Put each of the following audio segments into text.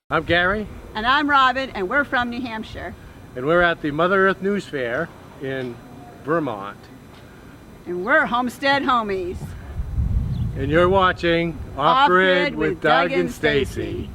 I'm Gary. And I'm Robin, and we're from New Hampshire. And we're at the Mother Earth News Fair in Vermont. And we're Homestead Homies. And you're watching Off-Grid with Doug and Stacy.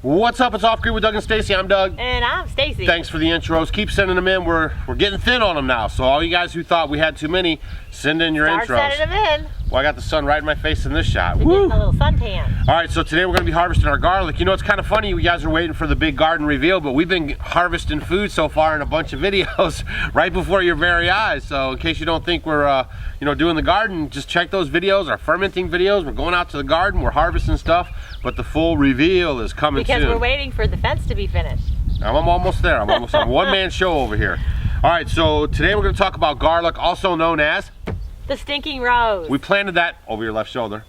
What's up? It's Off-Grid with Doug and Stacy. I'm Doug. And I'm Stacy. Thanks for the intros. Keep sending them in. We're getting thin on them now. So all you guys who thought we had too many, send in your intros. Start sending them in. Well, I got the sun right in my face in this shot. We're getting a little suntan. All right, so today we're going to be harvesting our garlic. You know, it's kind of funny. You guys are waiting for the big garden reveal, but we've been harvesting food so far in a bunch of videos right before your very eyes. So in case you don't think we're, doing the garden, just check those videos, our fermenting videos. We're going out to the garden, we're harvesting stuff, but the full reveal is coming soon. Because we're waiting for the fence to be finished. I'm almost there. I'm a one-man show over here. All right, so today we're going to talk about garlic, also known as the stinking rose. We planted that over your left shoulder.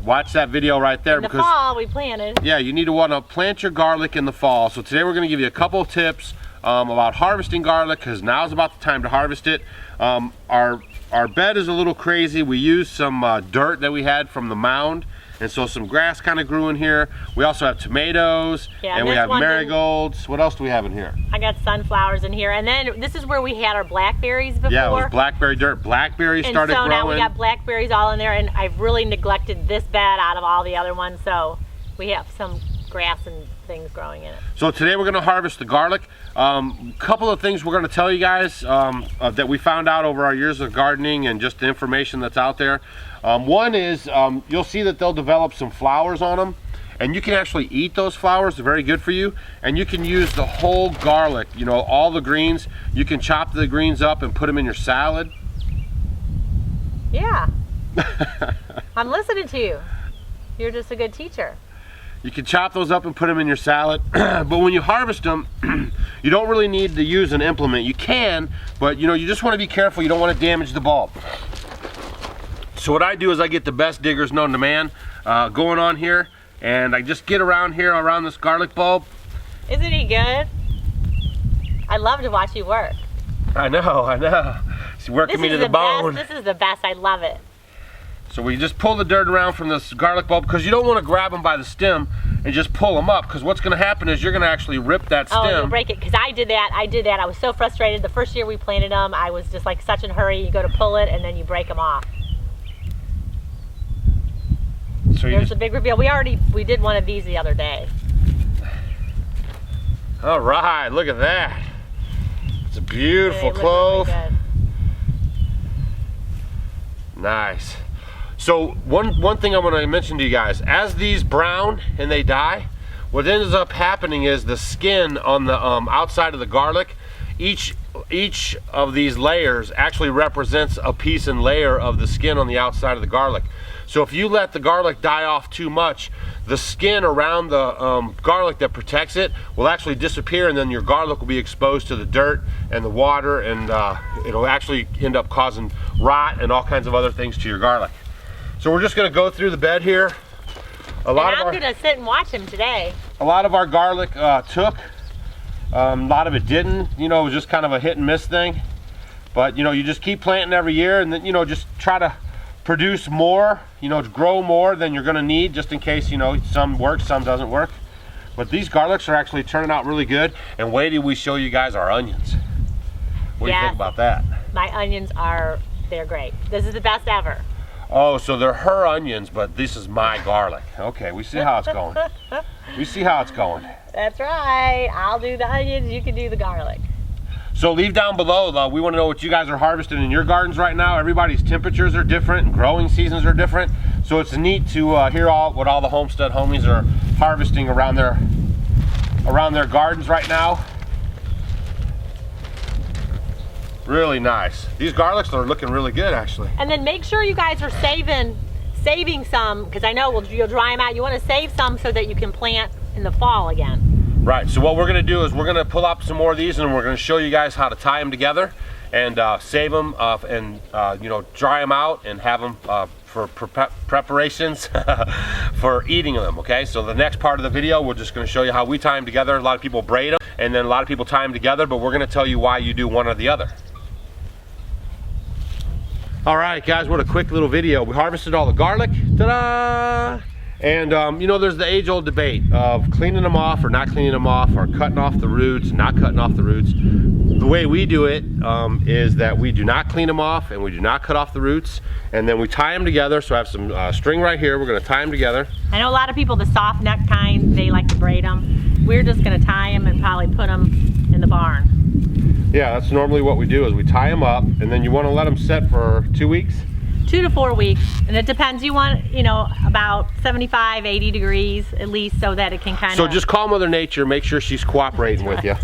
Watch that video right there. In the fall we planted. Yeah, you need to want to plant your garlic in the fall. So today we're going to give you a couple of tips about harvesting garlic, because now is about the time to harvest it. Our bed is a little crazy. We used some dirt that we had from the mound, and so some grass kind of grew in here. We also have tomatoes, and we have marigolds. What else do we have in here? I got sunflowers in here, and then this is where we had our blackberries before. Yeah, it was blackberry dirt. Blackberries started growing. And so now we got blackberries all in there, and I've really neglected this bed out of all the other ones, so we have some grass and things growing in it. So today we're going to harvest the garlic. Couple of things we're going to tell you guys that we found out over our years of gardening and just the information that's out there. One is you'll see that they'll develop some flowers on them, and you can actually eat those flowers. They're very good for you, and you can use the whole garlic, all the greens. You can chop the greens up and put them in your salad. Yeah. I'm listening to you. You're just a good teacher. You can chop those up and put them in your salad, but when you harvest them, you don't really need to use an implement. You can, but you just want to be careful. You don't want to damage the bulb. So what I do is I get the best diggers known to man going on here, and I just get around here, around this garlic bulb. Isn't he good? I love to watch you work. I know. He's working me to the bone. This is the best. I love it. So we just pull the dirt around from this garlic bulb, because you don't want to grab them by the stem and just pull them up, because what's going to happen is you're going to actually rip that stem. Oh, you'll break it, because I did that. I was so frustrated. The first year we planted them, I was just like such in a hurry. You go to pull it and then you break them off. So there's a big reveal. We did one of these the other day. All right, look at that. It's a beautiful clove. Really good. Nice. So one thing I want to mention to you guys, as these brown and they die, what ends up happening is the skin on the outside of the garlic, each of these layers actually represents a piece and layer of the skin on the outside of the garlic. So if you let the garlic die off too much, the skin around the garlic that protects it will actually disappear, and then your garlic will be exposed to the dirt and the water, and it'll actually end up causing rot and all kinds of other things to your garlic. So we're just going to go through the bed here. I'm going to sit and watch him today. A lot of our garlic took. A lot of it didn't. It was just kind of a hit and miss thing. But you just keep planting every year, and then just try to produce more, grow more than you're going to need, just in case some works, some doesn't work. But these garlics are actually turning out really good. And wait till we show you guys our onions. What do you think about that? My onions they're great. This is the best ever. Oh, so they're her onions, but this is my garlic. Okay, we see how it's going. We see how it's going. That's right. I'll do the onions, you can do the garlic. So leave down below, though. We want to know what you guys are harvesting in your gardens right now. Everybody's temperatures are different and growing seasons are different. So it's neat to hear what all the homestead homies are harvesting around their gardens right now. Really nice. These garlics are looking really good, actually. And then make sure you guys are saving some, because I know you'll dry them out. You want to save some so that you can plant in the fall again. Right, so what we're going to do is we're going to pull up some more of these, and we're going to show you guys how to tie them together and save them and dry them out and have them for preparations for eating them. Okay, so the next part of the video, we're just going to show you how we tie them together. A lot of people braid them, and then a lot of people tie them together, but we're going to tell you why you do one or the other. All right, guys, what a quick little video. We harvested all the garlic. Ta-da! And you know, there's the age-old debate of cleaning them off or not cleaning them off, or cutting off the roots, not cutting off the roots. The way we do it is that we do not clean them off and we do not cut off the roots, and then we tie them together. So I have some string right here. We're going to tie them together. I know a lot of people, the soft neck kind, they like to braid them. We're just going to tie them and probably put them in the barn. Yeah, that's normally what we do, is we tie them up, and then you want to let them set for 2 weeks. 2 to 4 weeks, and it depends. You want, you know, about 75, 80 degrees at least, so that it can kind of. So just call Mother Nature, make sure she's cooperating with you.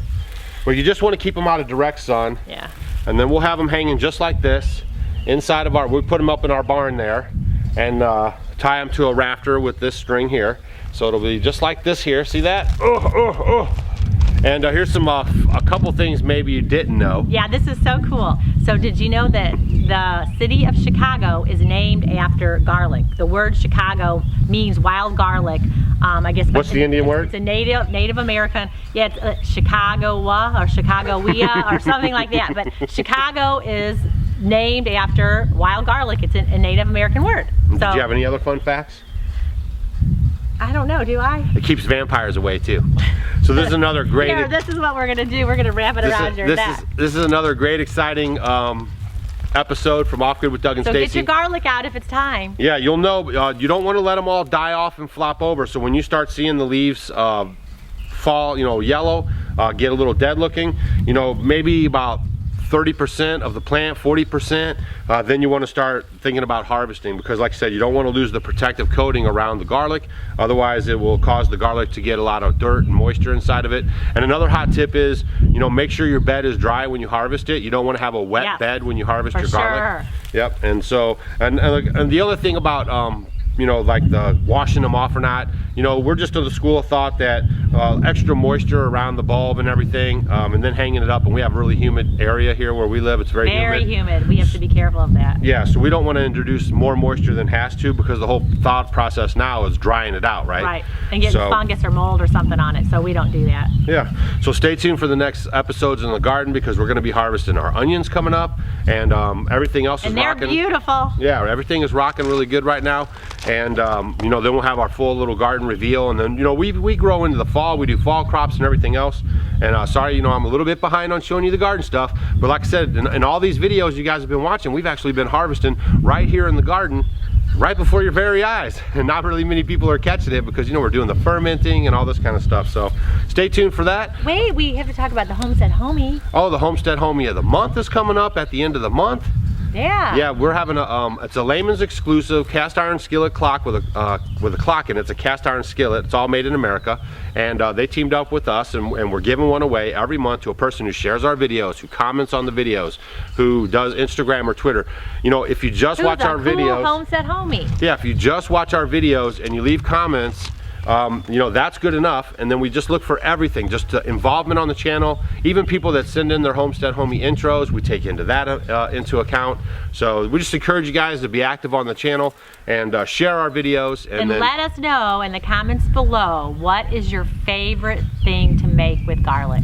But you just want to keep them out of direct sun. Yeah. And then we'll have them hanging just like this inside of our. We put them up in our barn there, and tie them to a rafter with this string here. So it'll be just like this here. See that? And here's some a couple things maybe you didn't know. Yeah, this is so cool. So did you know that the city of Chicago is named after garlic? The word Chicago means wild garlic. I guess. What's the Indian word? It's a Native American. Yeah, it's Chicagowa or Chicagoia or something like that. But Chicago is named after wild garlic. It's a Native American word. So, did you have any other fun facts? I don't know, do I? It keeps vampires away too. So this is another great. Here, this is what we're gonna do. We're gonna wrap it around your neck. This is another great, exciting episode from Off Grid with Doug and Stacy. So get your garlic out if it's time. Yeah, you'll know. You don't want to let them all die off and flop over. So when you start seeing the leaves fall, you know, yellow, get a little dead looking, you know, maybe about 30% of the plant, 40%, then you want to start thinking about harvesting, because like I said, you don't want to lose the protective coating around the garlic. Otherwise it will cause the garlic to get a lot of dirt and moisture inside of it. And another hot tip is, you know, make sure your bed is dry when you harvest it. You don't want to have a wet bed when you harvest your garlic. Yep. And so, and the other thing about you know, like the washing them off or not, you know, we're just of the school of thought that extra moisture around the bulb and everything, and then hanging it up, and we have a really humid area here where we live. It's very humid. We have to be careful of that. Yeah, so we don't want to introduce more moisture than has to, because the whole thaw process now is drying it out, right? Right, and getting fungus or mold or something on it, so we don't do that. Yeah, so stay tuned for the next episodes in the garden, because we're going to be harvesting our onions coming up, and everything else is rocking. And they're beautiful. Yeah, everything is rocking really good right now. And you know, then we'll have our full little garden reveal, and then, you know, we grow into the fall. We do fall crops and everything else. And sorry, you know, I'm a little bit behind on showing you the garden stuff, but like I said, in all these videos you guys have been watching, we've actually been harvesting right here in the garden, right before your very eyes. And not really many people are catching it, because, you know, we're doing the fermenting and all this kind of stuff. So stay tuned for that. Wait, we have to talk about the Homestead Homie. Oh, the Homestead Homie of the month is coming up at the end of the month. Yeah. Yeah, we're having a it's a layman's exclusive cast iron skillet clock with a clock in it. It's a cast iron skillet. It's all made in America, and they teamed up with us, and we're giving one away every month to a person who shares our videos, who comments on the videos, who does Instagram or Twitter. You know, if you just watch our videos, Homestead Homie. Yeah, if you just watch our videos and you leave comments, you know, that's good enough. And then we just look for everything, just involvement on the channel. Even people that send in their Homestead Homie intros, we take into that into account. So we just encourage you guys to be active on the channel and share our videos. And then let us know in the comments below, what is your favorite thing to make with garlic?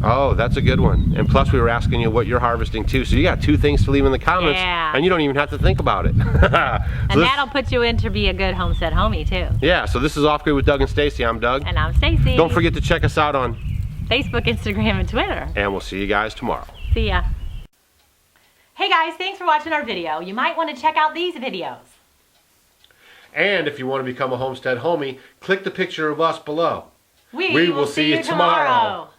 Oh, that's a good one. And plus we were asking you what you're harvesting too. So you got 2 things to leave in the comments, and you don't even have to think about it. And that'll put you in to be a good Homestead Homie too. Yeah, so this is Off Grid with Doug and Stacy. I'm Doug. And I'm Stacy. Don't forget to check us out on Facebook, Instagram, and Twitter. And we'll see you guys tomorrow. See ya. Hey guys, thanks for watching our video. You might want to check out these videos. And if you want to become a Homestead Homie, click the picture of us below. We will see you tomorrow.